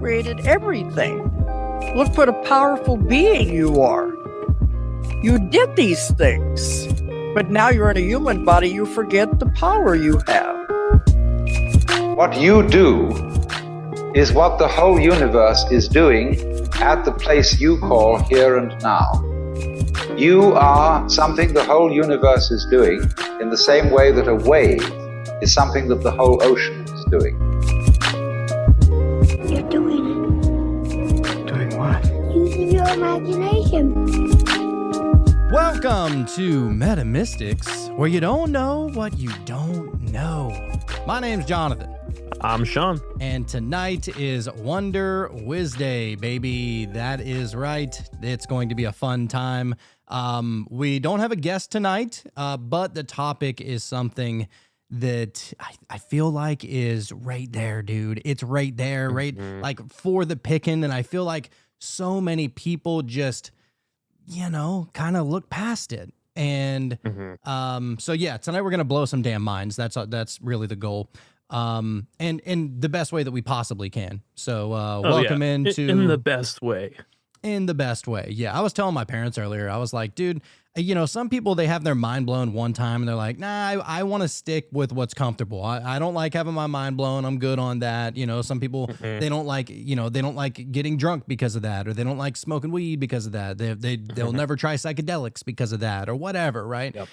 created everything. Look what a powerful being you are. You did these things, but now you're in a human body, you forget the power you have. What you do is what the whole universe is doing at the place you call here and now. You are something the whole universe is doing in the same way that a wave is something that the whole ocean is doing. You're doing it. Doing what? Using your imagination. Welcome to Metamystics, where you don't know what you don't know. My name's Jonathan. I'm Sean. And tonight is Wonder Wednesday, baby. That is right. It's going to be a fun time. We don't have a guest tonight, but the topic is something that I feel like is right there, dude. It's right there, right? Like for the picking. And I feel like so many people just, kind of look past it. And so yeah, tonight we're going to blow some damn minds. That's really the goal. And the best way that we possibly can. So welcome into in the best way. In the best way. Yeah. I was telling my parents earlier, I was like, dude, some people, they have their mind blown one time and they're like, nah, I want to stick with what's comfortable. I don't like having my mind blown. I'm good on that. Some people, they don't like, they don't like getting drunk because of that, or they don't like smoking weed because of that. They'll never try psychedelics because of that or whatever. Right. Yep.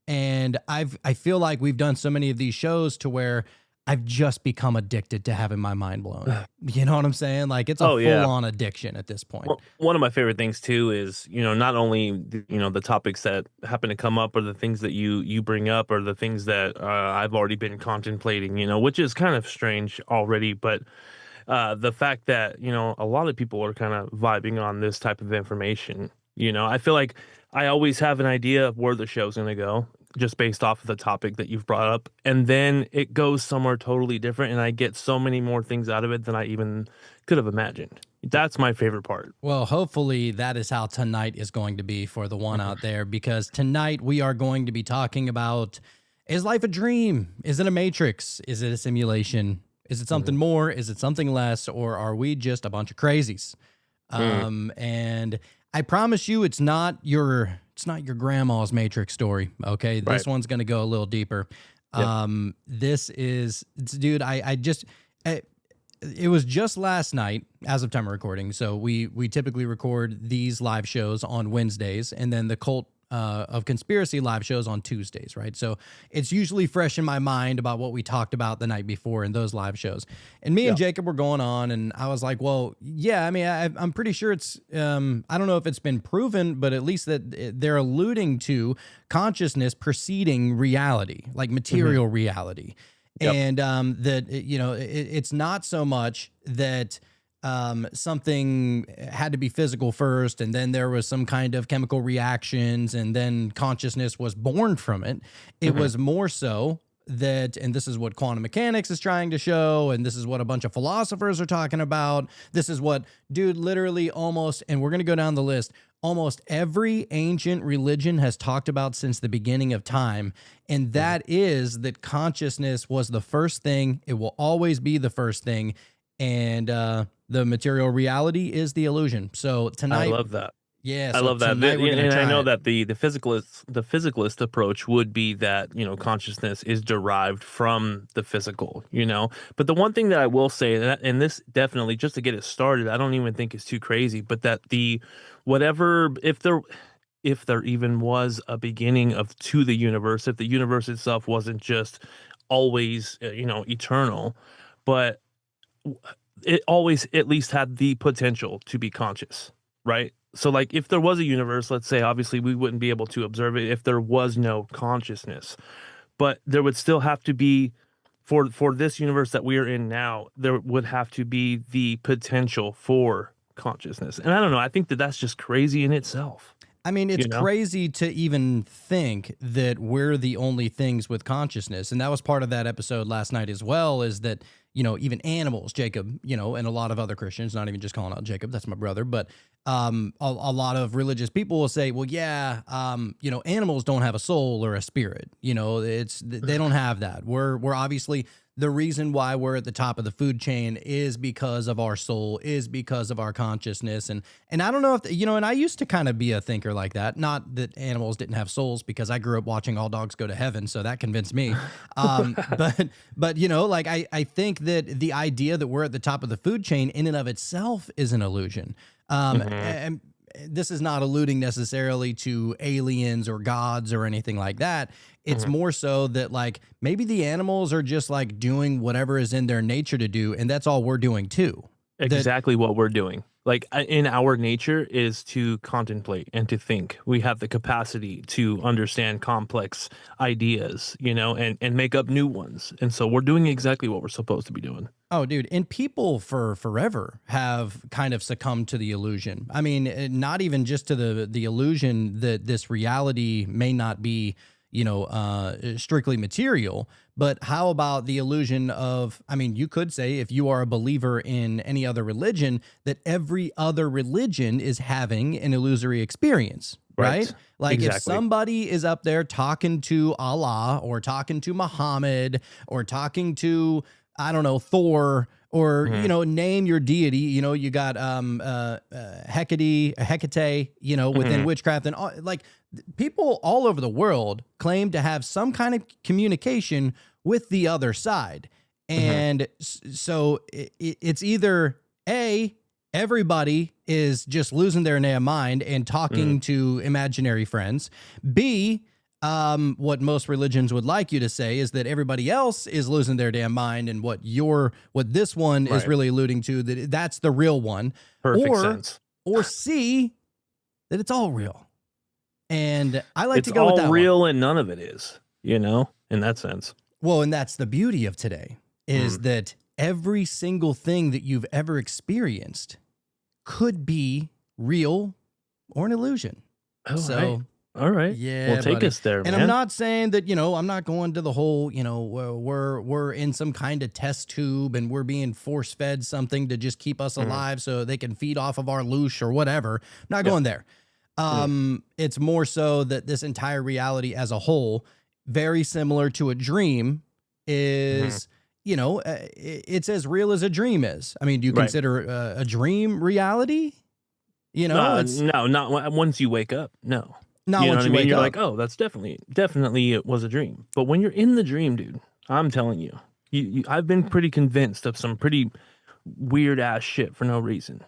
And I feel like we've done so many of these shows to where I've just become addicted to having my mind blown. You know what I'm saying? Like it's a full-on addiction at this point. Well, one of my favorite things too is, not only the topics that happen to come up or the things that you bring up or the things that I've already been contemplating, which is kind of strange already, but the fact that, a lot of people are kind of vibing on this type of information. I feel like I always have an idea of where the show's going to go, just based off of the topic that you've brought up. And then it goes somewhere totally different. And I get so many more things out of it than I even could have imagined. That's my favorite part. Well, hopefully that is how tonight is going to be for the one out there, because tonight we are going to be talking about, is life a dream? Is it a matrix? Is it a simulation? Is it something more? Is it something less? Or are we just a bunch of crazies? And I promise you, it's not your grandma's Matrix story. Okay. This one's going to go a little deeper. Yep. Dude, it was just last night as of time of recording. So we typically record these live shows on Wednesdays, and then the Cult of Conspiracy live shows on Tuesdays, right? So it's usually fresh in my mind about what we talked about the night before in those live shows. And me and Jacob were going on, and I was like, well, yeah, I mean, I'm pretty sure it's, I don't know if it's been proven, but at least that they're alluding to consciousness preceding reality, like material reality. Yep. And that, it's not so much that something had to be physical first, and then there was some kind of chemical reactions, and then consciousness was born from it. It was more so that, and this is what quantum mechanics is trying to show, and this is what a bunch of philosophers are talking about. This is what, dude, literally almost, and we're going to go down the list, almost every ancient religion has talked about since the beginning of time, and that is that consciousness was the first thing. It will always be the first thing, and the material reality is the illusion. So tonight, I love that. Yeah, I love that. And I know that the physicalist approach would be that, consciousness is derived from the physical, But the one thing that I will say, and this definitely, just to get it started, I don't even think is too crazy, but that if there even was a beginning to the universe, if the universe itself wasn't just always, eternal, but it always at least had the potential to be conscious, right? So like if there was a universe, let's say, obviously we wouldn't be able to observe it if there was no consciousness, but there would still have to be, for this universe that we are in now, there would have to be the potential for consciousness. And I don't know, I think that's just crazy in itself. I mean, it's crazy to even think that we're the only things with consciousness. And that was part of that episode last night as well, is that, even animals, Jacob, and a lot of other Christians, not even just calling out Jacob, that's my brother, but a lot of religious people will say, well, yeah, animals don't have a soul or a spirit. They don't have that. We're obviously the reason why we're at the top of the food chain is because of our soul, is because of our consciousness. And I don't know if, and I used to kind of be a thinker like that. Not that animals didn't have souls, because I grew up watching All Dogs Go to Heaven. So that convinced me. But like I think that the idea that we're at the top of the food chain in and of itself is an illusion. And this is not alluding necessarily to aliens or gods or anything like that. It's more so that like maybe the animals are just like doing whatever is in their nature to do, and that's all we're doing too. Exactly what we're doing. Like in our nature is to contemplate and to think. We have the capacity to understand complex ideas, and make up new ones. And so we're doing exactly what we're supposed to be doing. Oh, dude. And people for forever have kind of succumbed to the illusion. I mean, not even just to the illusion that this reality may not be, strictly material, but how about the illusion of, I mean, you could say if you are a believer in any other religion, that every other religion is having an illusory experience, right? Like exactly. If somebody is up there talking to Allah or talking to Muhammad or talking to, I don't know, Thor, or, name your deity, you got Hecate, within witchcraft, and all, like people all over the world claim to have some kind of communication with the other side. And so it's either everybody is just losing their damn mind and talking to imaginary friends. B, what most religions would like you to say is that everybody else is losing their damn mind, and what this one is really alluding to, that's the real one. Perfect sense. Or C, that it's all real. And I like to go with that. It's all real and none of it is, in that sense. Well, and that's the beauty of today, is that every single thing that you've ever experienced could be real or an illusion. Oh, so all right. Yeah. Well, take us there, man. And I'm not saying that, I'm not going to the whole, we're in some kind of test tube and we're being force fed something to just keep us alive so they can feed off of our loosh or whatever. I'm not going there. It's more so that this entire reality as a whole, very similar to a dream, is, it's as real as a dream is. I mean, do you consider a dream reality? No, not once you wake up. No. Not once you wake up. You're like, oh, that's definitely it was a dream. But when you're in the dream, dude, I'm telling you, I've been pretty convinced of some pretty weird ass shit for no reason.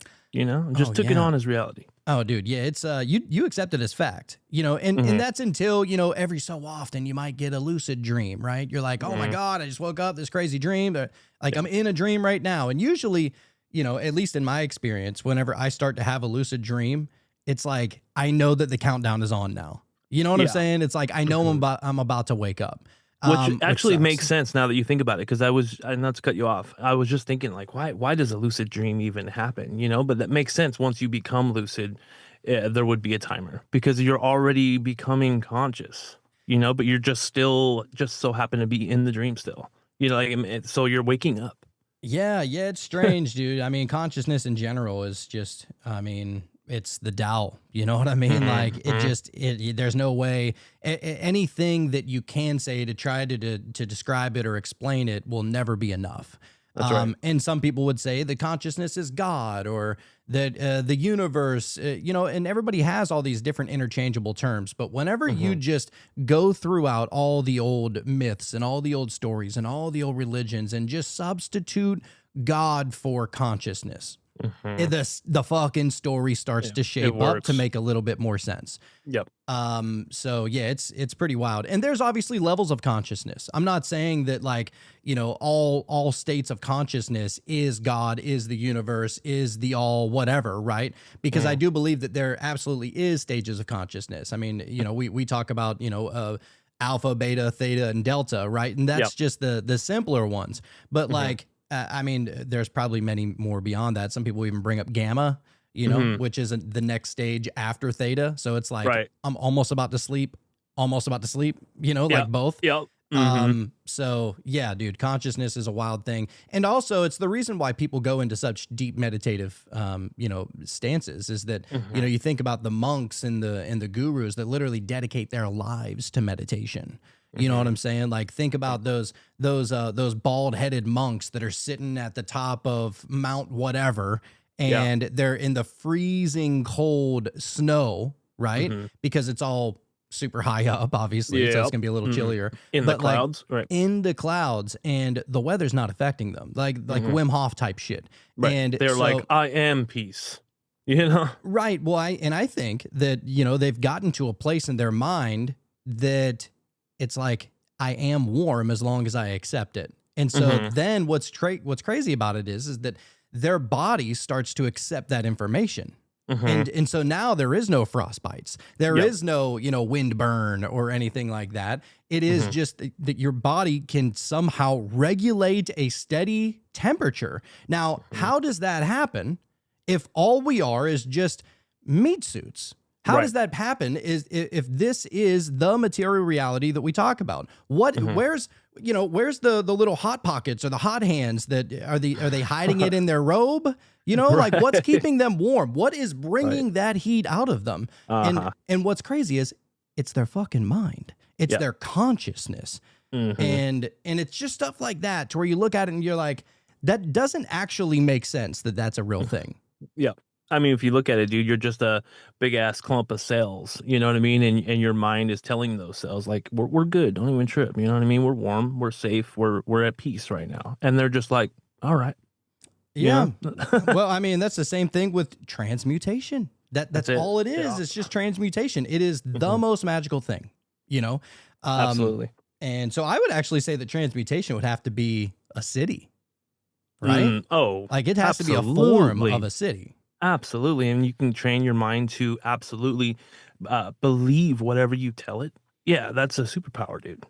Just took it on as reality. Oh, dude, yeah, it's you accept it as fact, and that's until every so often you might get a lucid dream, right? You're like, oh my god, I just woke up, this crazy dream, like I'm in a dream right now, and usually, at least in my experience, whenever I start to have a lucid dream, it's like I know that the countdown is on now. You know what I'm saying? It's like I know I'm about to wake up. Which actually makes sense now that you think about it, because not to cut you off, I was just thinking like, why does a lucid dream even happen? But that makes sense. Once you become lucid, there would be a timer, because you're already becoming conscious, but you're just so happen to be in the dream still, so you're waking up. Yeah, it's strange, dude. I mean, consciousness in general is just, it's the Tao, you know what I mean? Like there's no way anything that you can say to try to describe it or explain it will never be enough. That's right. And some people would say that consciousness is God, or that the universe, and everybody has all these different interchangeable terms. But whenever you just go throughout all the old myths and all the old stories and all the old religions and just substitute God for consciousness, the fucking story starts to shape up to make a little bit more sense. Yep. So yeah, it's pretty wild. And there's obviously levels of consciousness. I'm not saying that like, all states of consciousness is God, is the universe, is the all whatever, right? Because I do believe that there absolutely is stages of consciousness. I mean, we talk about, alpha, beta, theta, and delta, right? And that's just the simpler ones. But like, I mean, there's probably many more beyond that. Some people even bring up gamma, which is the next stage after theta. So it's like, I'm almost about to sleep, like both. Yep. So yeah, dude, consciousness is a wild thing. And also it's the reason why people go into such deep meditative, stances is that, you think about the monks and the gurus that literally dedicate their lives to meditation. You know what I'm saying? Like, think about those bald-headed monks that are sitting at the top of Mount whatever, and they're in the freezing cold snow, right? Because it's all super high up, obviously, so it's gonna be a little chillier. In the clouds, right? In the clouds, and the weather's not affecting them, like Wim Hof type shit. Right. And they're like, I am peace. You know? Right. Well, I think that, you know, they've gotten to a place in their mind that it's like, I am warm as long as I accept it. And so then what's crazy about it is that their body starts to accept that information. And so now there is no frostbites. There is no, you know, wind burn or anything like that. It is just that your body can somehow regulate a steady temperature. Now, how does that happen if all we are is just meat suits? How does that happen is if this is the material reality that we talk about? Where's the little hot pockets or the hot hands that are they hiding it in their robe? You know, like what's keeping them warm? What is bringing that heat out of them? And what's crazy is it's their fucking mind. It's their consciousness. And it's just stuff like that to where you look at it and you're like, that doesn't actually make sense that that's a real thing. Yeah. I mean, if you look at it, dude, you're just a big ass clump of cells, you know what I mean? And your mind is telling those cells, like, we're good. Don't even trip. You know what I mean? We're warm. We're safe. We're at peace right now. And they're just like, all right. Yeah. Well, I mean, that's the same thing with transmutation. That's all it is. It's just transmutation. It is the most magical thing, you know? Absolutely. And so I would actually say that transmutation would have to be a city, right? Like it has to be a form of a city. Absolutely. And you can train your mind to absolutely believe whatever you tell it. Yeah, that's a superpower, dude.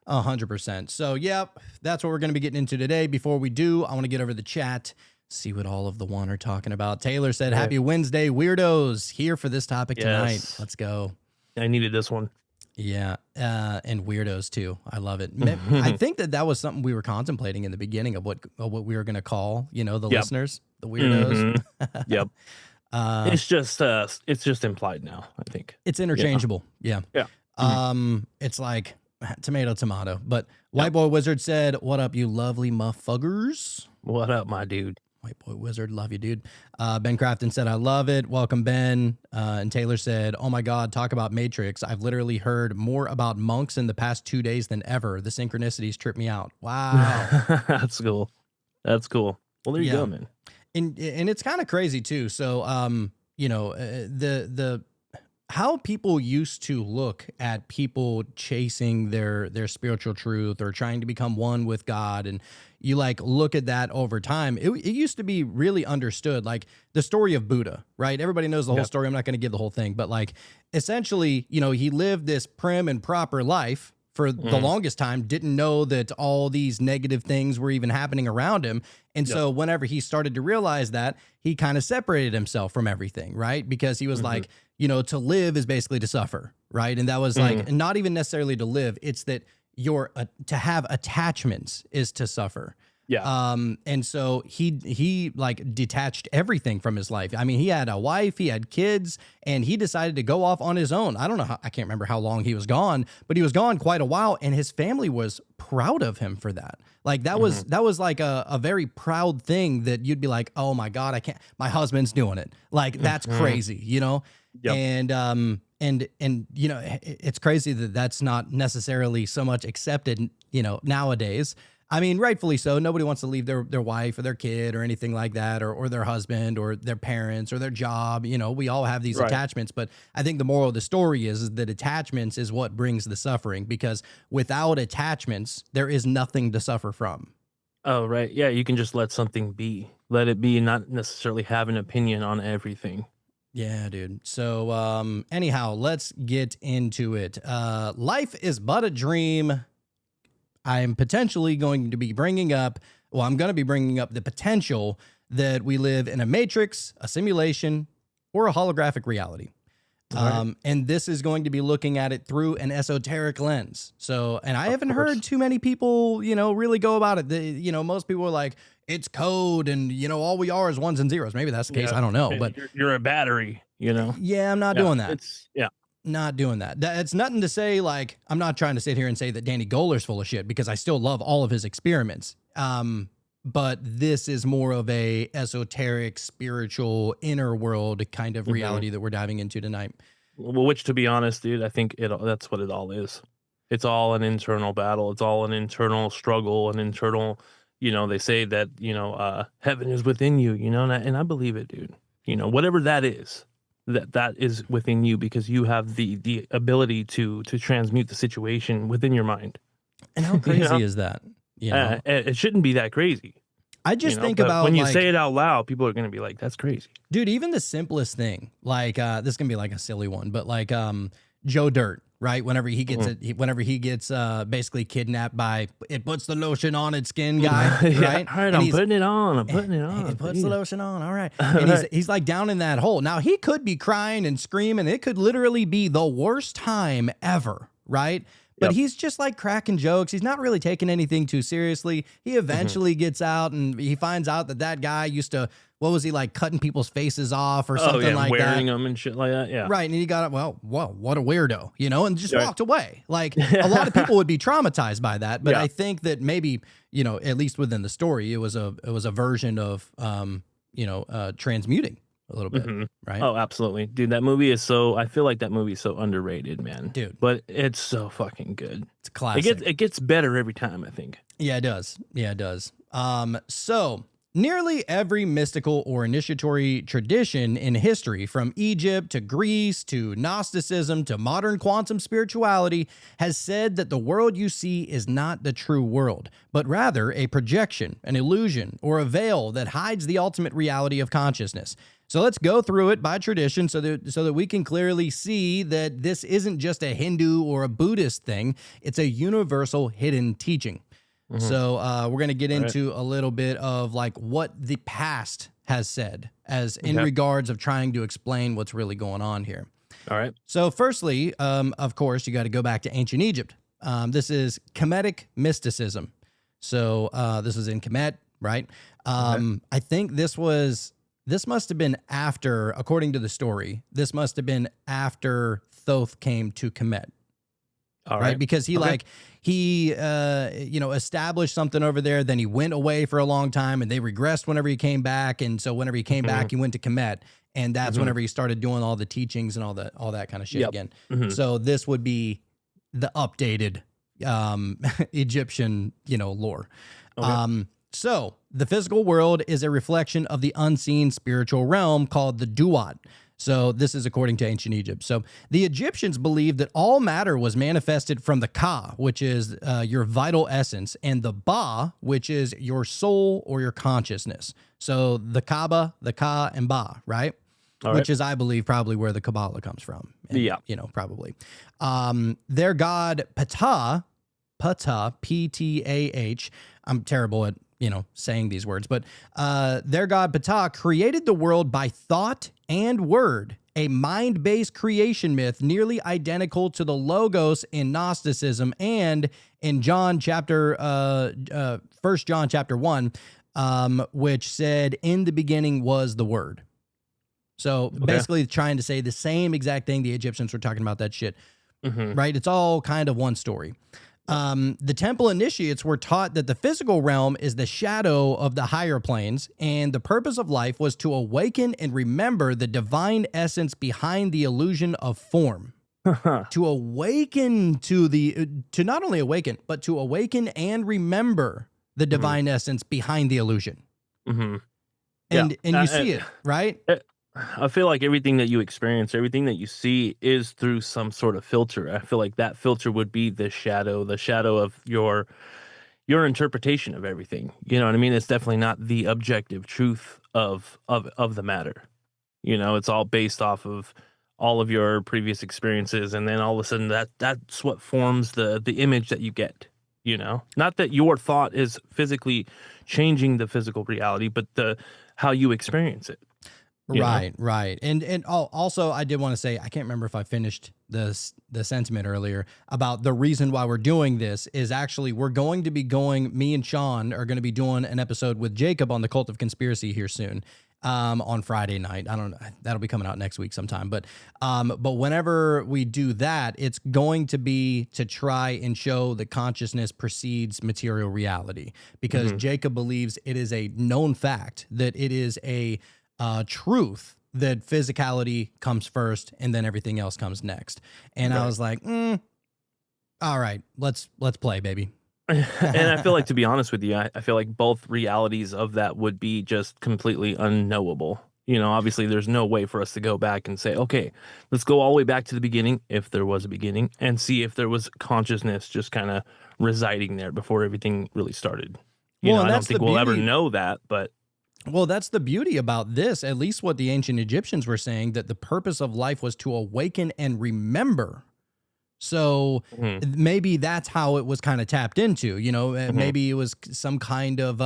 100%. So, yep, that's what we're going to be getting into today. Before we do, I want to get over the chat, see what all of the one are talking about. Taylor said, Happy Wednesday, weirdos. Here for this topic tonight. Let's go. I needed this one. Yeah, and weirdos too. I love it. I think that was something we were contemplating in the beginning of what we were going to call, you know, the listeners, the weirdos. Yep. It's just implied now, I think. It's interchangeable. Yeah. It's like tomato. But White Boy Wizard said, what up, you lovely muffuggers? What up, my dude? White Boy Wizard, love you, dude. Ben Crafton said, I love it. Welcome, Ben. And Taylor said, oh my God, talk about Matrix. I've literally heard more about monks in the past 2 days than ever. The synchronicities trip me out. Wow. That's cool. Well, there you go, man. And it's kind of crazy too. So, you know, the how people used to look at people chasing their spiritual truth or trying to become one with God, and you like look at that over time. It used to be really understood, like the story of Buddha, right? Everybody knows the whole story. I'm not going to give the whole thing, but like essentially, you know, he lived this prim and proper life for the longest time, didn't know that all these negative things were even happening around him. And so whenever he started to realize that, he kind of separated himself from everything, right? Because he was like, you know, to live is basically to suffer, right? And that was like, not even necessarily to live, it's that to have attachments is to suffer. Yeah. And so he like detached everything from his life. I mean, he had a wife, he had kids, and he decided to go off on his own. I don't know I can't remember how long he was gone, but he was gone quite a while, and his family was proud of him for that. Like that was like a very proud thing that you'd be like, oh my God, my husband's doing it. Like that's crazy, you know? Yep. And you know, it's crazy that that's not necessarily so much accepted, you know, nowadays. I mean, rightfully so. Nobody wants to leave their wife or their kid or anything like that, or their husband or their parents or their job. You know, we all have these attachments, but I think the moral of the story is that attachments is what brings the suffering, because without attachments, there is nothing to suffer from. Oh, right. Yeah, you can just let something be. Let it be, not necessarily have an opinion on everything. Yeah, dude. So anyhow, let's get into it. Life is but a dream. I'm potentially going to be bringing up the potential that we live in a matrix, a simulation, or a holographic reality. And this is going to be looking at it through an esoteric lens. So, and I haven't heard too many people, you know, really go about it. You know, most people are like, it's code and, you know, all we are is ones and zeros. Maybe that's the case. I don't know, but you're a battery, you know? Yeah, I'm not doing that. not doing that. It's nothing to say, like, I'm not trying to sit here and say that Danny Goler's full of shit, because I still love all of his experiments. But this is more of a esoteric, spiritual, inner world kind of reality that we're diving into tonight. Well, which, to be honest, dude, I think that's what it all is. It's all an internal battle. It's all an internal struggle, an internal, they say that, heaven is within you, and I believe it, dude. Whatever that is, that is within you, because you have the ability to transmute the situation within your mind. And how crazy is that? It shouldn't be that crazy. I just think about when you say it out loud, people are going to be like, that's crazy. Dude, even the simplest thing, like this is going to be like a silly one, but like Joe Dirt, right? Whenever he gets basically kidnapped by, it puts the lotion on its skin guy, right? All right, I'm putting it on. It puts the lotion on. All right. And he's like down in that hole. Now he could be crying and screaming. It could literally be the worst time ever, right? But he's just like cracking jokes. He's not really taking anything too seriously. He eventually gets out and he finds out that guy used to, what was he, like cutting people's faces off or something like that? Wearing them and shit like that. Yeah. Right. And he got it. Well, what a weirdo, and just walked away. Like a lot of people would be traumatized by that. But I think that maybe, at least within the story, it was a version of, transmuting a little bit, right? Oh, absolutely. Dude, I feel like that movie is so underrated, man. Dude. But it's so fucking good. It's a classic. It gets better every time, I think. Yeah, it does. So nearly every mystical or initiatory tradition in history, from Egypt to Greece to Gnosticism to modern quantum spirituality, has said that the world you see is not the true world, but rather a projection, an illusion, or a veil that hides the ultimate reality of consciousness. So let's go through it by tradition so that we can clearly see that this isn't just a Hindu or a Buddhist thing. It's a universal hidden teaching. So we're going to get into a little bit of like what the past has said as in regards of trying to explain what's really going on here. All right. So firstly, of course, you got to go back to ancient Egypt. This is Kemetic mysticism. So this is in Kemet, right? I think this must have been after, according to the story, this must have been after Thoth came to Kemet. All right. Because he established something over there. Then he went away for a long time and they regressed whenever he came back. And so whenever he came back, he went to Kemet. And that's whenever he started doing all the teachings and all that kind of shit again. So this would be the updated Egyptian, lore. Okay. So the physical world is a reflection of the unseen spiritual realm called the Duat. So this is according to ancient Egypt. So the Egyptians believed that all matter was manifested from the Ka, which is your vital essence, and the Ba, which is your soul or your consciousness. So the Kaaba, the Ka, and Ba, right? Which is, I believe, probably where the Kabbalah comes from. And, probably. Their god Ptah, P-T-A-H. I'm terrible at saying these words, but their god Ptah created the world by thought and word, a mind-based creation myth nearly identical to the Logos in Gnosticism and in 1 John chapter 1, which said, in the beginning was the word. So basically trying to say the same exact thing the Egyptians were talking about that shit, right? It's all kind of one story. The temple initiates were taught that the physical realm is the shadow of the higher planes, and the purpose of life was to awaken and remember the divine essence behind the illusion of form. To awaken to not only awaken, but to awaken and remember the divine essence behind the illusion. And you see it, right? I feel like everything that you experience, everything that you see is through some sort of filter. I feel like that filter would be the shadow of your interpretation of everything. You know what I mean? It's definitely not the objective truth of the matter. It's all based off of all of your previous experiences, and then all of a sudden that's what forms the image that you get. Not that your thought is physically changing the physical reality, but how you experience it. Right. And also I did want to say, I can't remember if I finished the sentiment earlier about the reason why we're doing this is actually me and Sean are going to be doing an episode with Jacob on the Cult of Conspiracy here soon. on Friday night. I don't know. That'll be coming out next week sometime. But whenever we do that, it's going to be to try and show that consciousness precedes material reality, because Jacob believes it is a known fact that it is a truth that physicality comes first and then everything else comes next. And I was like, all right, let's play, baby. And I feel like, to be honest with you, I feel like both realities of that would be just completely unknowable. Obviously there's no way for us to go back and say, okay, let's go all the way back to the beginning, if there was a beginning, and see if there was consciousness just kind of residing there before everything really started. I don't think we'll ever know that, but. Well, that's the beauty about this, at least what the ancient Egyptians were saying, that the purpose of life was to awaken and remember. So maybe that's how it was kind of tapped into, maybe it was some kind of,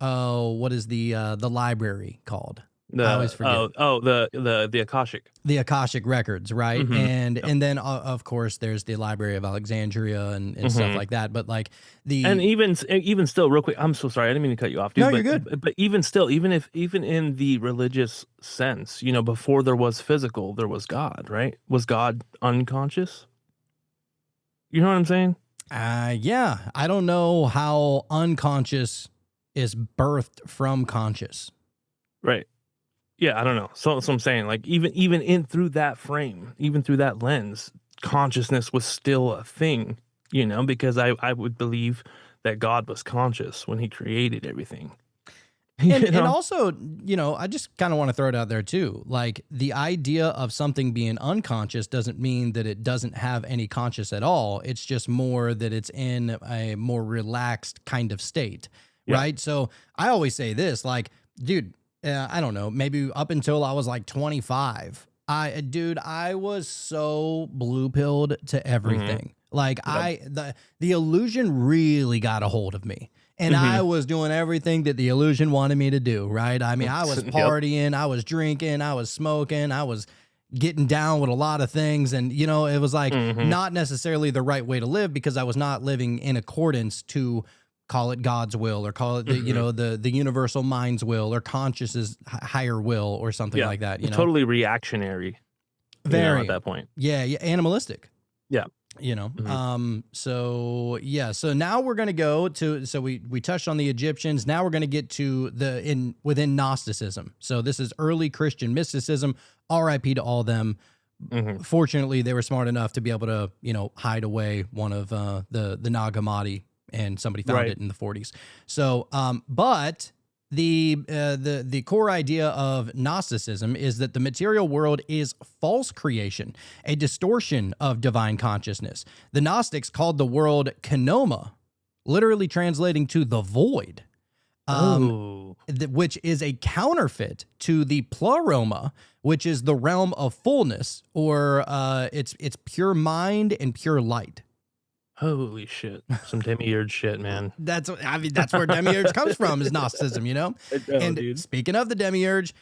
what is the library called? I always forget. The Akashic. The Akashic records, right? And then of course there's the Library of Alexandria and stuff like that. But like and even still, real quick, I'm so sorry, I didn't mean to cut you off, dude. No, you're good. But even still, even in the religious sense, before there was physical, there was God, right? Was God unconscious? You know what I'm saying? Yeah. I don't know how unconscious is birthed from conscious. Right. Yeah, I don't know. So I'm saying, like, even in through that frame, even through that lens, consciousness was still a thing, because I would believe that God was conscious when he created everything. And also, I just kind of want to throw it out there too. Like, the idea of something being unconscious doesn't mean that it doesn't have any conscious at all. It's just more that it's in a more relaxed kind of state, right? So I always say this, like, dude, I don't know, maybe up until I was like 25, I was so blue pilled to everything. Like the illusion really got a hold of me. And I was doing everything that the illusion wanted me to do, right? I mean, I was partying, I was drinking, I was smoking, I was getting down with a lot of things. And, it was like not necessarily the right way to live, because I was not living in accordance to, call it God's will, or call it the the universal mind's will, or consciousness higher will, or something like that. Totally reactionary. Very at that point. Yeah, animalistic. Yeah. So now we're going to go to, so we touched on the Egyptians. Now we're going to get to within Gnosticism. So this is early Christian mysticism. RIP to all them. Fortunately, they were smart enough to be able to, hide away one of the Nag Hammadi, and somebody found it in the 40s. So, but the core idea of Gnosticism is that the material world is false creation, a distortion of divine consciousness. The Gnostics called the world kenoma, literally translating to the void, which is a counterfeit to the pleroma, which is the realm of fullness, or it's pure mind and pure light. Holy shit. Some demiurge shit, man. That's where demiurge comes from, is Gnosticism, And speaking of the demiurge,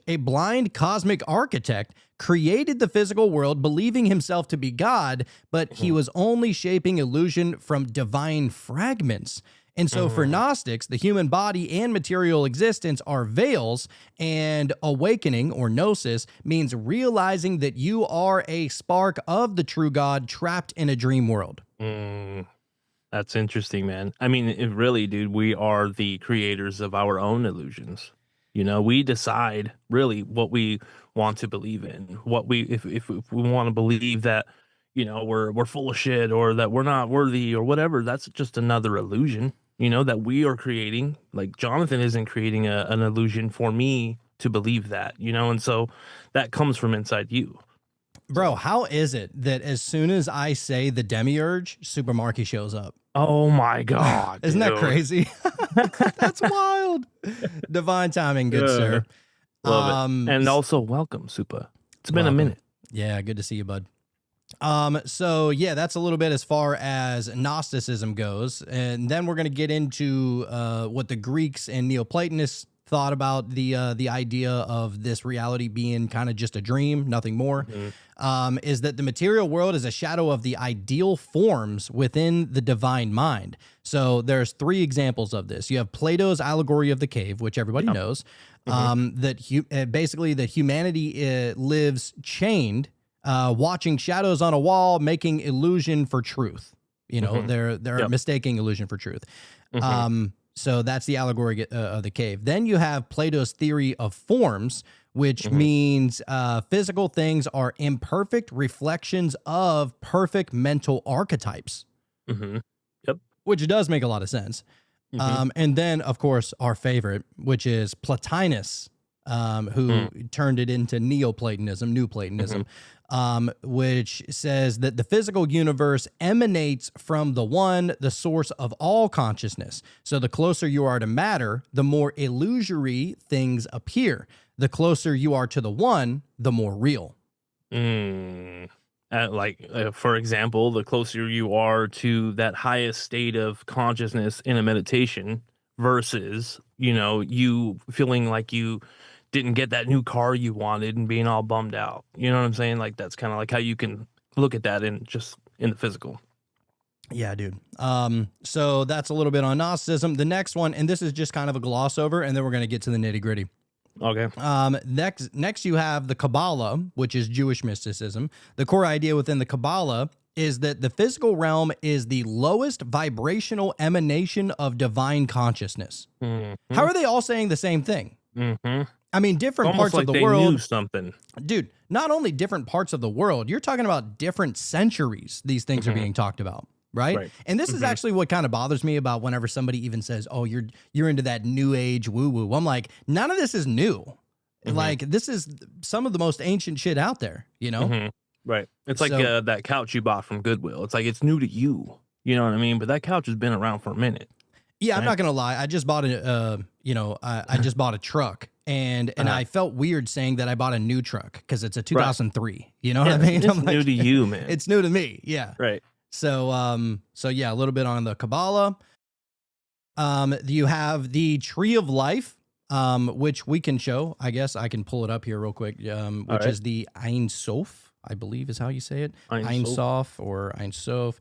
a blind cosmic architect, created the physical world believing himself to be God, but he was only shaping illusion from divine fragments. And so for Gnostics, the human body and material existence are veils, and awakening, or gnosis, means realizing that you are a spark of the true God trapped in a dream world. That's interesting, man. I mean, really, dude, we are the creators of our own illusions. We decide really what we want to believe in, if we want to believe that, we're full of shit, or that we're not worthy, or whatever. That's just another illusion, that we are creating. Like, Jonathan isn't creating an illusion for me to believe that, and so that comes from inside you. Bro, how is it that as soon as I say the demiurge, Super Marky shows up? Oh my God. Isn't that crazy? That's wild. Divine timing, good sir. Love it. And also, welcome, Super. It's been a minute. Yeah, good to see you, bud. So yeah, that's a little bit as far as Gnosticism goes. And then we're going to get into what the Greeks and Neoplatonists thought about the idea of this reality being kind of just a dream, nothing more, is that the material world is a shadow of the ideal forms within the divine mind. So there's 3 examples of this. You have Plato's allegory of the cave, which everybody knows, basically that humanity lives chained, watching shadows on a wall, making illusion for truth. You know, they're mistaking illusion for truth. So that's the allegory of the cave. Then you have Plato's theory of forms, which means physical things are imperfect reflections of perfect mental archetypes. Which does make a lot of sense. And then, of course, our favorite, which is Plotinus, who turned it into Neoplatonism, New Platonism, which says that the physical universe emanates from the one, the source of all consciousness. So the closer you are to matter, the more illusory things appear. The closer you are to the one, the more real. For example, the closer you are to that highest state of consciousness in a meditation versus, you feeling like you didn't get that new car you wanted and being all bummed out. You know what I'm saying? Like, that's kind of like how you can look at that in the physical. Yeah, dude. So that's a little bit on Gnosticism. The next one, and this is just kind of a gloss over, and then we're going to get to the nitty gritty. Okay. Next you have the Kabbalah, which is Jewish mysticism. The core idea within the Kabbalah is that the physical realm is the lowest vibrational emanation of divine consciousness. How are they all saying the same thing? I mean, different Almost parts like of the they world. knew something. Dude, not only different parts of the world, you're talking about different centuries these things are being talked about. Right? And this is actually what kind of bothers me about whenever somebody even says, "Oh, you're into that new age woo woo." I'm like, none of this is new. Like, this is some of the most ancient shit out there, you know? Right. It's like that couch you bought from Goodwill. It's like, it's new to you. You know what I mean? But that couch has been around for a minute. Yeah, I'm not gonna lie. I just bought I just bought a truck, and I felt weird saying that I bought a new truck because it's a 2003. You know what I mean? It's new to you, man. It's new to me. Yeah. Right. So yeah, a little bit on the Kabbalah. You have the Tree of Life, which we can show. I guess I can pull it up here real quick. Which is the Ein Sof, I believe is how you say it. Ein Sof or Ein Sof.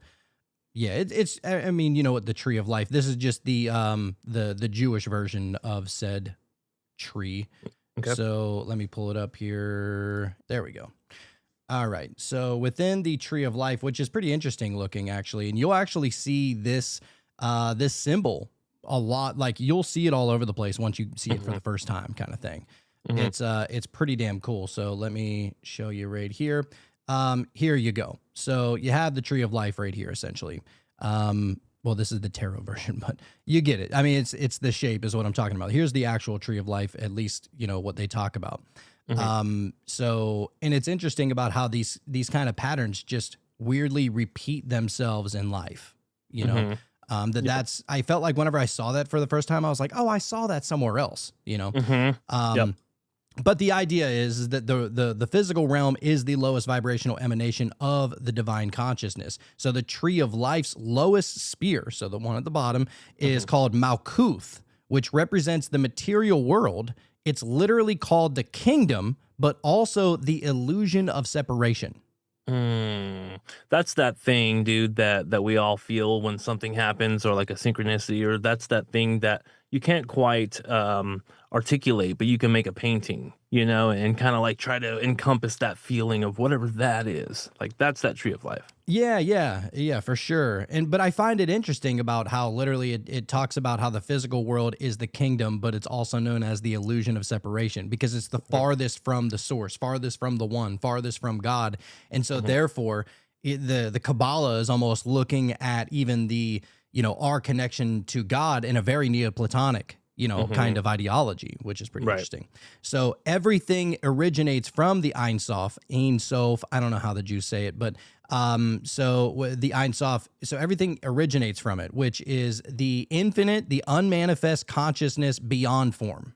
Yeah, it's. I mean, you know what, the Tree of Life. This is just the Jewish version of said tree. Okay. So let me pull it up here. There we go. All right. So within the Tree of Life, which is pretty interesting looking, actually, and you'll actually see this this symbol a lot. Like, you'll see it all over the place once you see it for the first time, kind of thing. It's pretty damn cool. So let me show you right here. Here you go. So you have the Tree of Life right here, essentially. Well, this is the tarot version, but you get it. I mean, it's the shape is what I'm talking about. Here's the actual Tree of Life, at least, you know, what they talk about. So, and it's interesting about how these kind of patterns just weirdly repeat themselves in life, you know. That's, I felt like whenever I saw that for the first time, I was like, oh, I saw that somewhere else, you know. But the idea is that the physical realm is the lowest vibrational emanation of the divine consciousness. So the Tree of Life's lowest sphere, so the one at the bottom, is called Malkuth, which represents the material world. It's literally called the kingdom, but also the illusion of separation. That's that thing, dude, that we all feel when something happens, or like a synchronicity, or that's that thing that you can't quite articulate, but you can make a painting, you know, and kind of like try to encompass that feeling of whatever that is. Like, that's that Tree of Life. Yeah, for sure. But I find it interesting about how literally it talks about how the physical world is the kingdom, but it's also known as the illusion of separation, because it's the farthest from the source, farthest from the one, farthest from God. And so therefore the Kabbalah is almost looking at even the, you know, our connection to God in a very Neoplatonic, you know, kind of ideology, which is pretty interesting. So everything originates from the Ein Sof, I don't know how the Jews say it, but so the Ein Sof, so everything originates from it, which is the infinite, the unmanifest consciousness beyond form.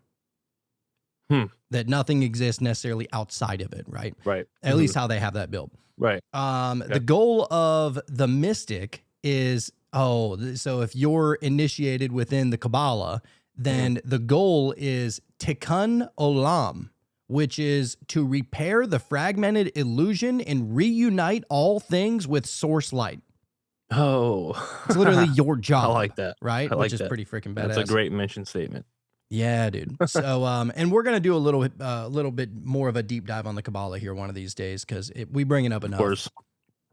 That nothing exists necessarily outside of it, right? Right. At least how they have that built. Right. The goal of the mystic is, so if you're initiated within the Kabbalah, then the goal is tikkun olam, which is to repair the fragmented illusion and reunite all things with source light. Oh, It's literally your job. I like that. Right? I like Which is that. pretty freaking badass. That's a great mission statement. Yeah, dude. So, and we're gonna do a little bit more of a deep dive on the Kabbalah here one of these days because we bring it up enough. Of course.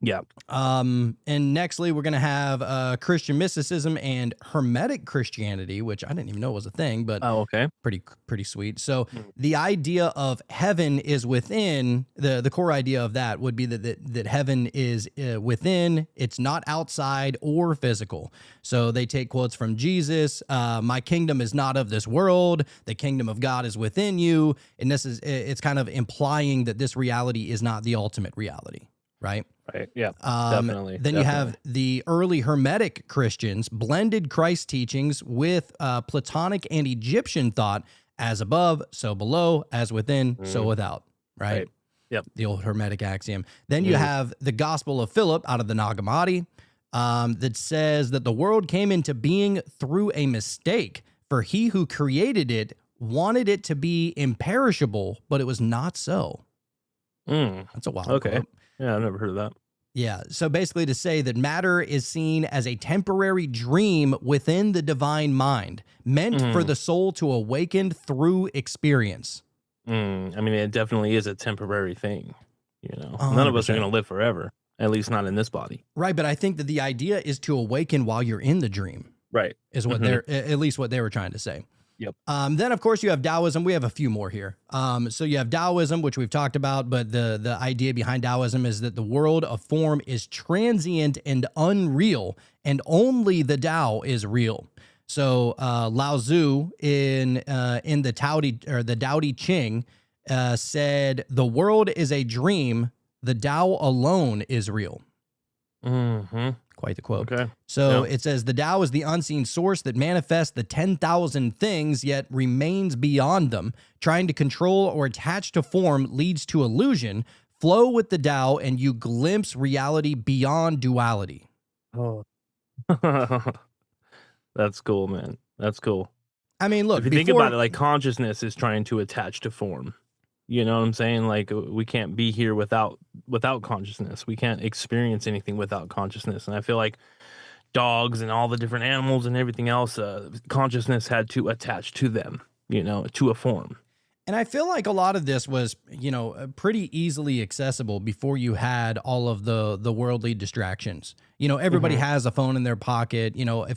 Yeah. And nextly, we're gonna have Christian mysticism and Hermetic Christianity, which I didn't even know was a thing, but Oh, okay. pretty sweet. So the idea of heaven is within. The core idea of that would be that heaven is within. It's not outside or physical. So they take quotes from Jesus. My kingdom is not of this world. The kingdom of God is within you. And it's kind of implying that this reality is not the ultimate reality, right? Right. Yeah. Definitely. Then you have the early Hermetic Christians blended Christ's teachings with Platonic and Egyptian thought, as above, so below, as within, so without, right? Yep. The old Hermetic axiom. Then you have the Gospel of Philip out of the Nag Hammadi that says that the world came into being through a mistake, for he who created it wanted it to be imperishable, but it was not so. That's a wild quote. Yeah, I've never heard of that. Yeah. So basically to say that matter is seen as a temporary dream within the divine mind, meant for the soul to awaken through experience. I mean, it definitely is a temporary thing. You know, 100%. None of us are going to live forever, at least not in this body. Right. But I think that the idea is to awaken while you're in the dream. Right. Is what at least what they were trying to say. Yep. Then, of course, you have Taoism. We have a few more here. So you have Taoism, which we've talked about, but the idea behind Taoism is that the world of form is transient and unreal, and only the Tao is real. So Lao Tzu in the Tao Te Ching said, "The world is a dream. The Tao alone is real." Quite the quote. Okay. So it says the Tao is the unseen source that manifests the 10,000 things, yet remains beyond them. Trying to control or attach to form leads to illusion. Flow with the Tao and you glimpse reality beyond duality. Oh, that's cool, man. That's cool. I mean, look, if you think about it, like consciousness is trying to attach to form. You know what I'm saying? Like we can't be here without consciousness. We can't experience anything without consciousness. And I feel like dogs and all the different animals and everything else, consciousness had to attach to them, you know, to a form. And I feel like a lot of this was, you know, pretty easily accessible before you had all of the worldly distractions. You know, everybody has a phone in their pocket. You know,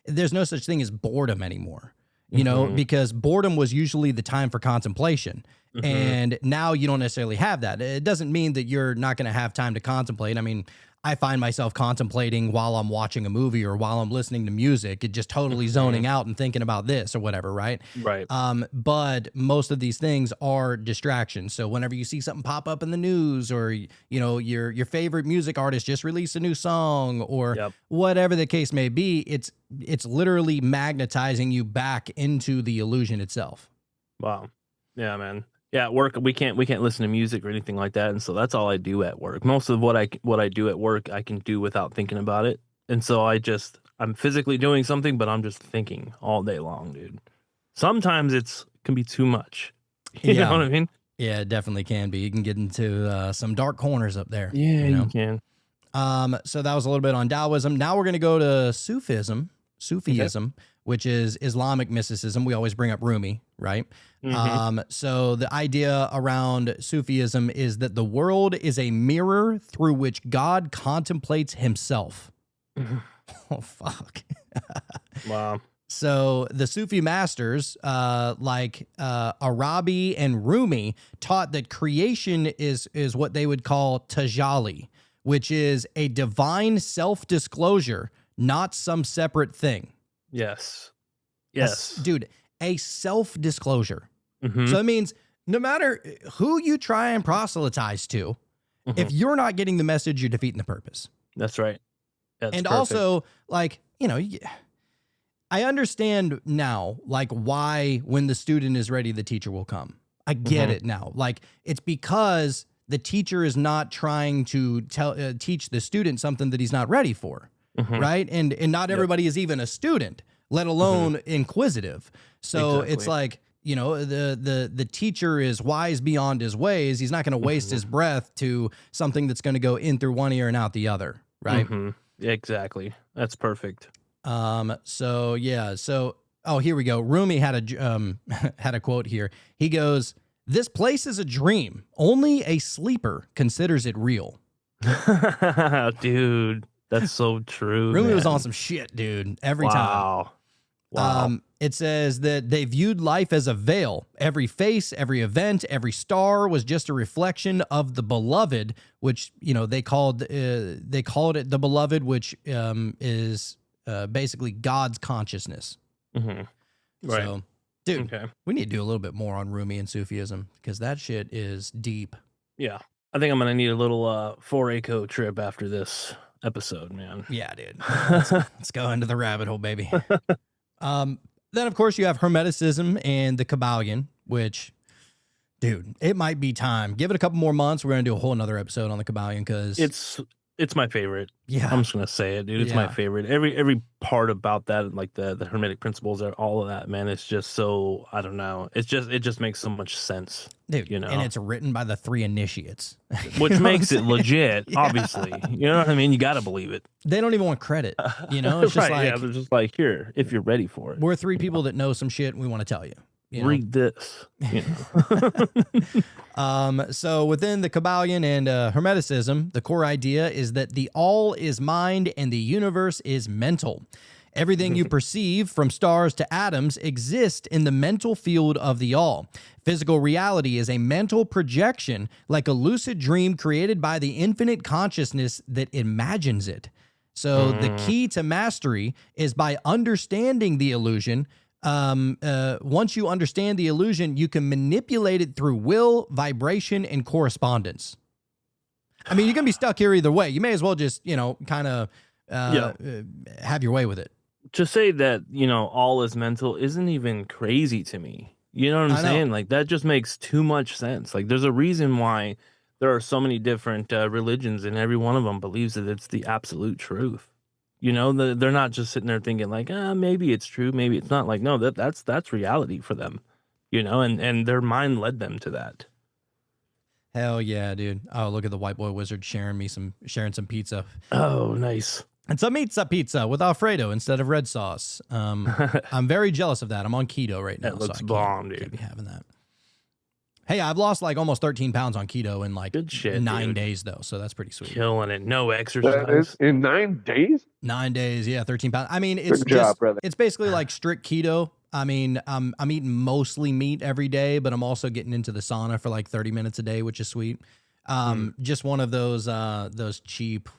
there's no such thing as boredom anymore, you know, because boredom was usually the time for contemplation. And now you don't necessarily have that. It doesn't mean that you're not going to have time to contemplate. I mean, I find myself contemplating while I'm watching a movie or while I'm listening to music, just totally zoning out and thinking about this or whatever, right? Right. But most of these things are distractions. So whenever you see something pop up in the news, or you know your favorite music artist just released a new song, or whatever the case may be, it's literally magnetizing you back into the illusion itself. Wow. Yeah, man. Yeah, at work we can't listen to music or anything like that, and so that's all I do at work. Most of what I do at work I can do without thinking about it, and so I'm physically doing something, but I'm just thinking all day long, dude. Sometimes it can be too much. You know what I mean? Yeah, it definitely can be. You can get into some dark corners up there. Yeah, you can. So that was a little bit on Taoism. Now we're going to go to Sufism, which is Islamic mysticism. We always bring up Rumi, right? So the idea around Sufism is that the world is a mirror through which God contemplates himself. Oh, fuck. Wow. So the Sufi masters, like Arabi and Rumi, taught that creation is what they would call tajalli, which is a divine self-disclosure, not some separate thing. Yes. Dude, a self-disclosure. So it means no matter who you try and proselytize to, if you're not getting the message, you're defeating the purpose. That's right. That's and perfect. Also, like, you know, I understand now, like, why when the student is ready, the teacher will come. I get it now. Like, it's because the teacher is not trying to teach the student something that he's not ready for, right? And not everybody is even a student, let alone inquisitive. So Exactly. it's like, you know, the teacher is wise beyond his ways. He's not going to waste his breath to something that's going to go in through one ear and out the other, right? Exactly. That's perfect. So yeah, so oh, here we go. Rumi had a quote here. He goes, "This place is a dream. Only a sleeper considers it real." Dude, that's so true. Rumi was man. on some shit, dude. Every time. Wow. It says that they viewed life as a veil. Every face, every event, every star was just a reflection of the beloved, which, you know, they called it the beloved, which is basically God's consciousness. Right. So, dude, Okay. we need to do a little bit more on Rumi and Sufism because that shit is deep. Yeah. I think I'm going to need a little 4ACO trip after this episode, man. Yeah, dude. Let's go into the rabbit hole, baby. Then, of course, you have Hermeticism and the Kabbalion, which, dude, it might be time. Give it a couple more months. We're going to do a whole nother episode on the Kabbalion because it's my favorite. Yeah. I'm just going to say it, dude. It's my favorite. Every part about that, like the Hermetic principles, all of that, man, it's just so, I don't know. It just makes so much sense. Dude, you know, and it's written by the 3 initiates. Which makes it legit, obviously. You know what I mean? You got to believe it. They don't even want credit. You know, it's just right, they're just like, here, if you're ready for it. We're 3 people that know some shit and we want to tell you. You know? Read this. You know? So within the Kabbalion and Hermeticism, the core idea is that the all is mind and the universe is mental. Everything you perceive, from stars to atoms, exists in the mental field of the all. Physical reality is a mental projection, like a lucid dream created by the infinite consciousness that imagines it. So the key to mastery is by understanding the illusion. Once you understand the illusion, you can manipulate it through will, vibration, and correspondence. I mean, you're going to be stuck here either way. You may as well just, you know, kind of have your way with it. To say that, you know, all is mental isn't even crazy to me. You know what I'm saying? Like, that just makes too much sense. Like, there's a reason why there are so many different religions, and every one of them believes that it's the absolute truth. You know, they're not just sitting there thinking like, maybe it's true, maybe it's not. Like, no, that's reality for them. You know, and their mind led them to that. Hell yeah, dude! Oh, look at the white boy wizard sharing some pizza. Oh, nice. And some pizza with Alfredo instead of red sauce. I'm very jealous of that. I'm on keto right now. That looks so bomb, dude. Can't be having that. Hey, I've lost like almost 13 pounds on keto in like Good shit, 9 dude. days though, so that's pretty sweet. Killing it. No exercise. In 9 days? 9 days, yeah, 13 pounds. I mean, it's Good job, just brother. it's basically like strict keto. I mean, I'm eating mostly meat every day, but I'm also getting into the sauna for like 30 minutes a day, which is sweet. Just one of those cheap,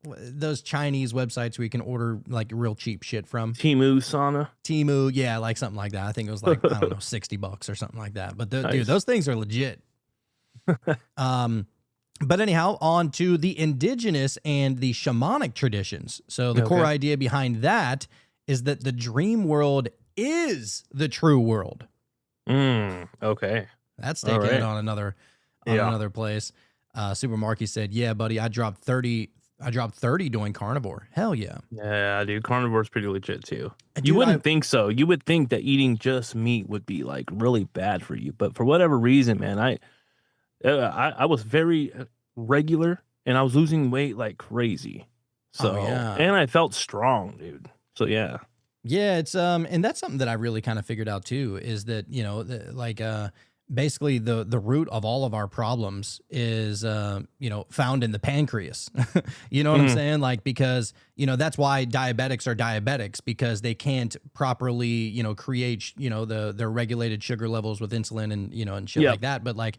those Chinese websites where you can order like real cheap shit from. Temu, yeah, like something like that. I think it was like, I don't know, $60 or something like that. But dude, those things are legit. But anyhow, on to the indigenous and the shamanic traditions. So the core idea behind that is that the dream world is the true world. Okay. That's taking it on another place. Super Marky said, "Yeah, buddy, I dropped 30 doing carnivore. Hell yeah." Yeah, dude, carnivore's pretty legit too. Dude, you wouldn't think so. You would think that eating just meat would be like really bad for you, but for whatever reason, man, I was very regular and I was losing weight like crazy. So and I felt strong, dude. So yeah. Yeah, it's and that's something that I really kind of figured out too, is that, you know, basically the root of all of our problems is you know, found in the pancreas. You know what I'm saying? Like, because, you know, that's why diabetics are diabetics, because they can't properly, you know, create, you know, their regulated sugar levels with insulin and, you know, and shit like that. But like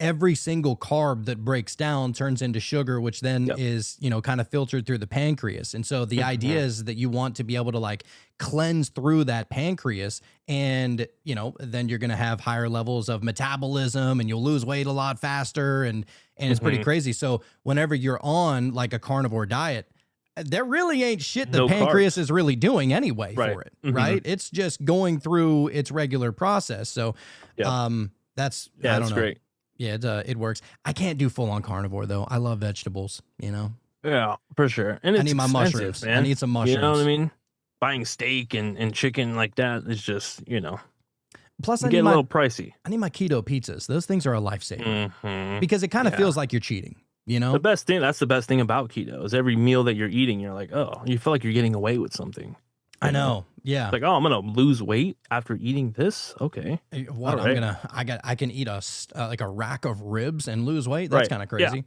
every single carb that breaks down turns into sugar, which then is, you know, kind of filtered through the pancreas. And so the idea is that you want to be able to like cleanse through that pancreas, and, you know, then you're going to have higher levels of metabolism and you'll lose weight a lot faster. And it's pretty crazy. So whenever you're on like a carnivore diet, there really ain't shit the pancreas is really doing anyway for it. Right. It's just going through its regular process. So, that's great. Yeah. It works. I can't do full on carnivore though. I love vegetables, you know? Yeah, for sure. And I need my mushrooms, man. I need some mushrooms. You know what I mean? buying steak and chicken like that is just, Plus, I get need a little pricey. I need my keto pizzas. Those things are a lifesaver because it kind of Yeah. feels like you're cheating. The best thing, that's the best thing about keto is every meal that you're eating, you're like, oh, you feel like you're getting away with something. I know. Yeah. It's like, oh, I'm gonna lose weight after eating this. Okay. What All right. I can eat like a rack of ribs and lose weight. That's kind of crazy.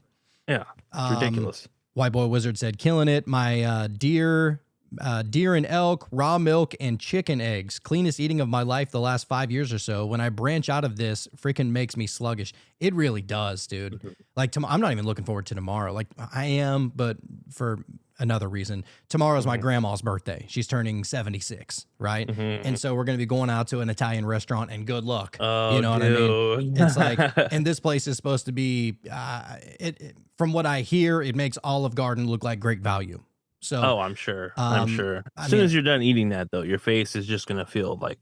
Yeah. It's ridiculous. White Boy Wizard said, killing it. My deer and elk, raw milk, and chicken eggs. Cleanest eating of my life the last 5 years or so. When I branch out of this, freaking makes me sluggish. It really does, dude. Like, I'm not even looking forward to tomorrow. Like, I am, but for another reason. Tomorrow's my grandma's birthday. She's turning 76, right? And so we're going to be going out to an Italian restaurant, and good luck. You know what I mean? It's like, and this place is supposed to be, from what I hear, it makes Olive Garden look like great value. So, I'm sure. I'm sure. As soon as you're done eating that, though, your face is just gonna feel like,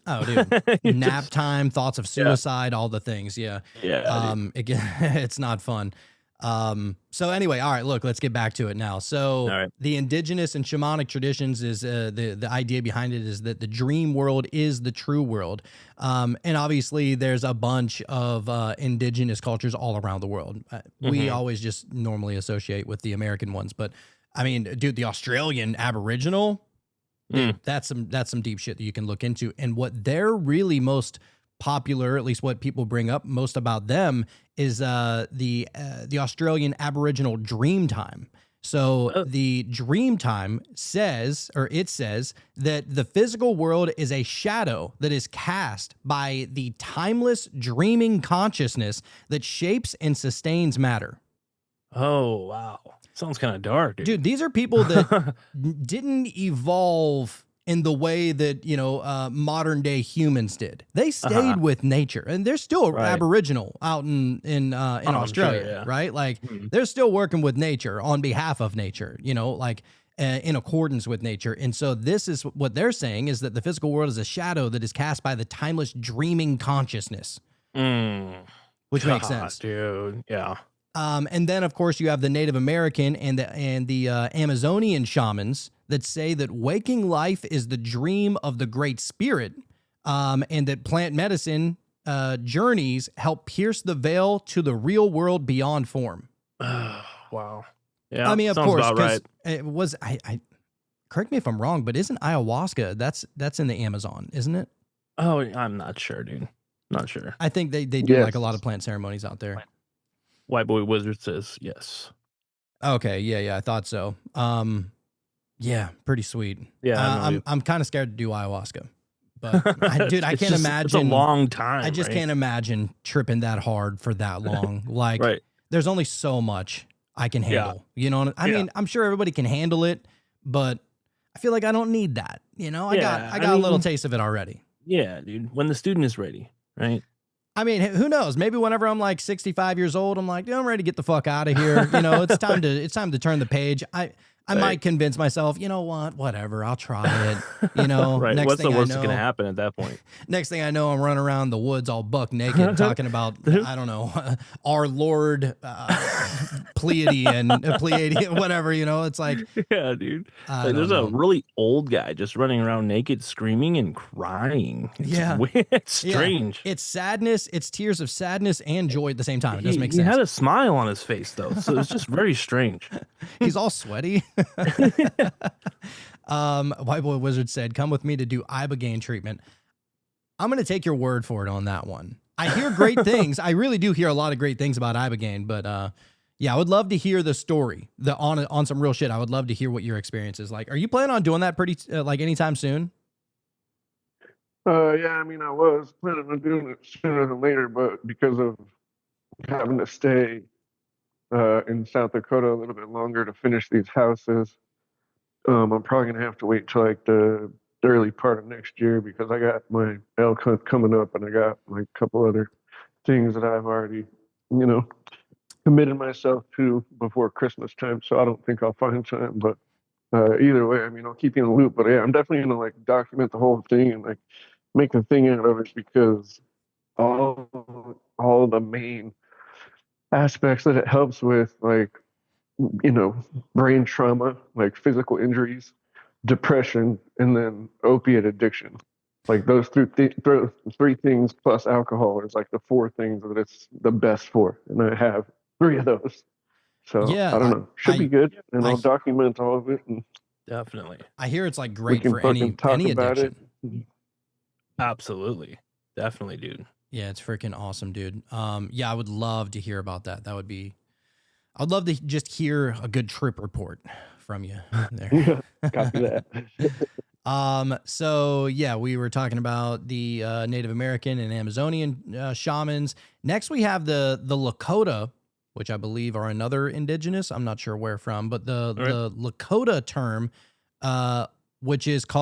oh, dude, nap time, thoughts of suicide, all the things. Yeah. It's not fun. So anyway, all right, look, let's get back to it now. So the indigenous and shamanic traditions is the idea behind it is that the dream world is the true world. And obviously there's a bunch of indigenous cultures all around the world. We always just normally associate with the American ones, but I mean, dude, the Australian Aboriginal, dude, that's some deep shit that you can look into. And what they're really most popular, at least what people bring up most about them, is the Australian Aboriginal dream time. So the dream time says that the physical world is a shadow that is cast by the timeless dreaming consciousness that shapes and sustains matter. Oh, wow. Sounds kind of dark, dude. These are people that didn't evolve in the way that, modern day humans did. They stayed with nature, and they're still Aboriginal out in Australia, right? Like they're still working with nature on behalf of nature, in accordance with nature. And so this is what they're saying, is that the physical world is a shadow that is cast by the timeless dreaming consciousness, which makes sense, dude. Yeah. And then, of course, you have the Native American and the Amazonian shamans that say that waking life is the dream of the Great Spirit, and that plant medicine journeys help pierce the veil to the real world beyond form. Wow. Yeah. I mean, of course, right. It was. I correct me if I'm wrong, but isn't ayahuasca? That's in the Amazon, isn't it? Oh, I'm not sure, dude. Not sure. I think they do like a lot of plant ceremonies out there. White Boy Wizard says yes. Okay, yeah, I thought so. Yeah, pretty sweet. Yeah, I'm kind of scared to do ayahuasca, but I can't imagine. It's a long time. I just can't imagine tripping that hard for that long. Like, there's only so much I can handle. You know, I mean, I'm sure everybody can handle it, but I feel like I don't need that. I got a little taste of it already. Yeah, dude. When the student is ready, right? I mean, who knows? Maybe whenever I'm like 65 years old, I'm like, I'm ready to get the fuck out of here. It's time to turn the page. I might convince myself, you know what, whatever, I'll try it. Right. Next What's thing the worst I that know, can happen at that point? Next thing I know, I'm running around the woods all buck naked talking about, I don't know, our Lord Pleiadian, whatever, it's like. Yeah, dude. There's a really old guy just running around naked, screaming and crying. It's strange. It's sadness. It's tears of sadness and joy at the same time. It doesn't make sense. He had a smile on his face, though, so it's just very strange. He's all sweaty. White Boy Wizard said, come with me to do ibogaine treatment. I'm going to take your word for it on that one. I hear great things. I really do hear a lot of great things about ibogaine, but I would love to hear the story on some real shit. I would love to hear what your experience is like. Are you planning on doing that pretty anytime soon? Yeah, I mean, I was planning on doing it sooner than later, but because of having to stay in South Dakota a little bit longer to finish these houses, I'm probably gonna have to wait till like the early part of next year, because I got my elk hunt coming up, and I got like a couple other things that I've already, committed myself to before Christmas time. So I don't think I'll find time. But either way, I mean, I'll keep you in the loop. But yeah, I'm definitely gonna like document the whole thing and like make a thing out of it, because all the main aspects that it helps with, like, brain trauma, like physical injuries, depression, and then opiate addiction. Like those three things plus alcohol is like the four things that it's the best for. And I have three of those. So Yeah, I don't know. Should be good. And I'll document all of it. And Definitely. I hear it's like we great can for fucking any talk about addiction. it. Absolutely. Definitely, dude. Yeah, it's freaking awesome, dude. Yeah, I would love to hear about that. I'd love to just hear a good trip report from you there. Copy that. So yeah, we were talking about the Native American and Amazonian shamans. Next, we have the Lakota, which I believe are another indigenous. I'm not sure where from, but the Lakota term, which is called